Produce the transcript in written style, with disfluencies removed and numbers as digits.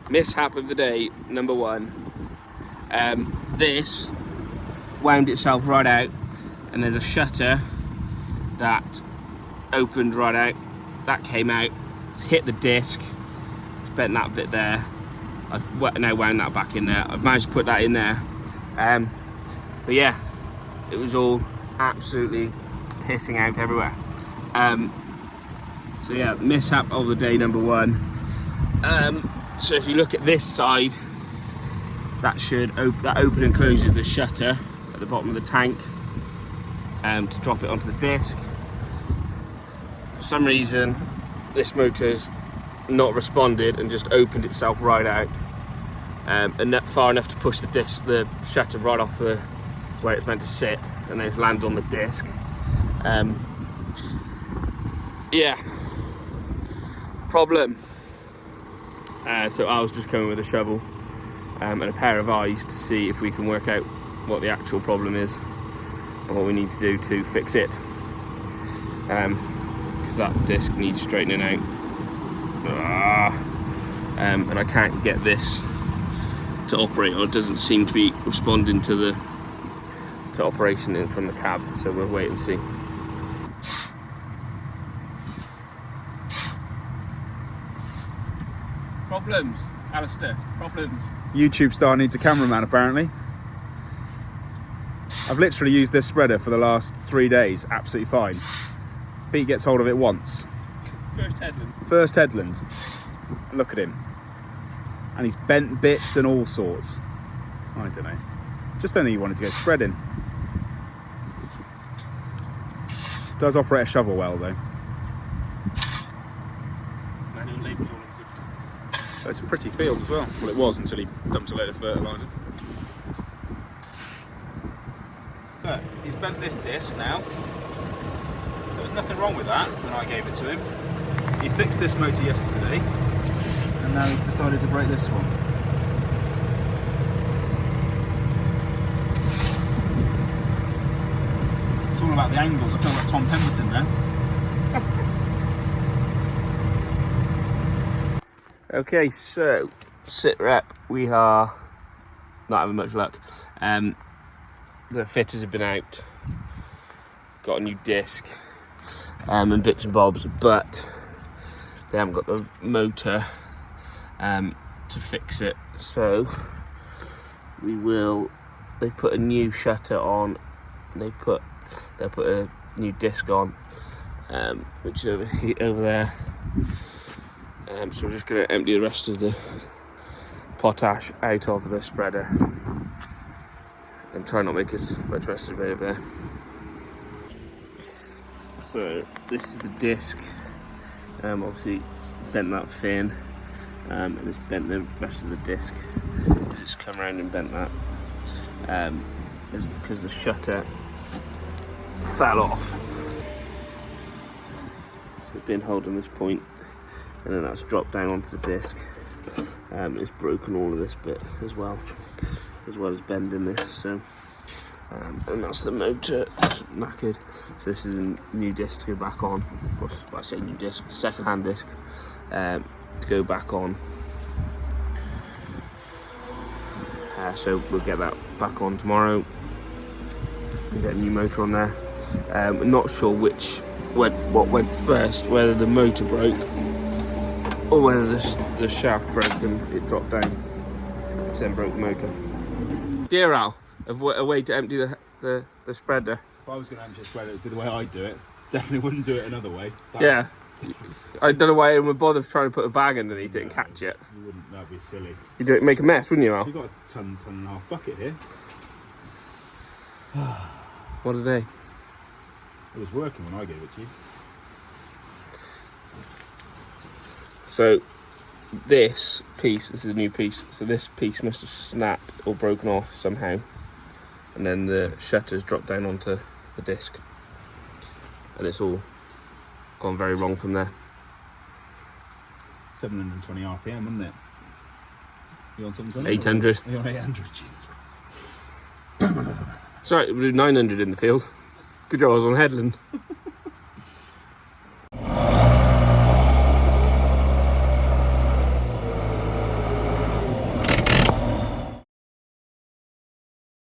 mishap of the day, number one. This wound itself right out, and there's a shutter that opened right out. That came out, it's hit the disc, it's bent that bit there. I've now wound that back in there. I've managed to put that in there. But yeah, it was all absolutely pissing out everywhere. So yeah, mishap of the day, number one. So if you look at this side, that open and closes the shutter at the bottom of the tank to drop it onto the disc. For some reason, this motor's not responded and just opened itself right out, and far enough to push the shutter right off where it's meant to sit, and then it's landed on the disc. Yeah, problem. So I was just coming with a shovel and a pair of eyes to see if we can work out what the actual problem is and what we need to do to fix it, because that disc needs straightening out. And I can't get this to operate, or it doesn't seem to be responding to operation in from the cab, so we'll wait and see. Problems, Alistair, problems. YouTube star needs a cameraman apparently. I've literally used this spreader for the last 3 days, absolutely fine. Pete gets hold of it once. First headland. Look at him. And he's bent bits and all sorts. I don't know. Just don't think he wanted to go spreading. Does operate a shovel well though. Manual labour's all in good. So it's a pretty field as well. Well, it was until he dumped a load of fertiliser. But he's bent this disc now. There was nothing wrong with that when I gave it to him. He fixed this motor yesterday, and now he's decided to break this one. It's all about the angles. I feel like Tom Pemberton there. Okay, so sit rep, we are not having much luck. The fitters have been out, got a new disc and bits and bobs, but they haven't got the motor to fix it. So they put a new shutter on, they'll put a new disc on, which is over there. So we're just going to empty the rest of the potash out of the spreader and try not to make as much rest of it over there. So this is the disc. Obviously bent that fin, and it's bent the rest of the disc. It's come around and bent that because the shutter fell off. So it's been holding this point, and then that's dropped down onto the disc. It's broken all of this bit as well as bending this. So, and that's the motor, it's knackered. So this is a new disc to go back on. I say new disc, second-hand disc to go back on. So we'll get that back on tomorrow and get a new motor on there. I'm not sure what went first, whether the motor broke or whether the shaft broke and it dropped down, which then broke the motor. Dear Al, a way to empty the spreader. If I was going to empty a spreader, it would be the way I do it. Definitely wouldn't do it another way. Yeah. I don't know why anyone would bother trying to put a bag underneath it and catch it. You wouldn't, that'd be silly. You'd do it, make a mess, wouldn't you, Al? You've got a ton and a half bucket here. What are they? It was working when I gave it to you. So this is a new piece, so this piece must have snapped or broken off somehow, and then the shutters dropped down onto the disc, and it's all gone very wrong from there. 720 RPM, wasn't it? You on 720? 800. You're on 800, Jesus Christ. Sorry, we do 900 in the field. Good job I was on headland.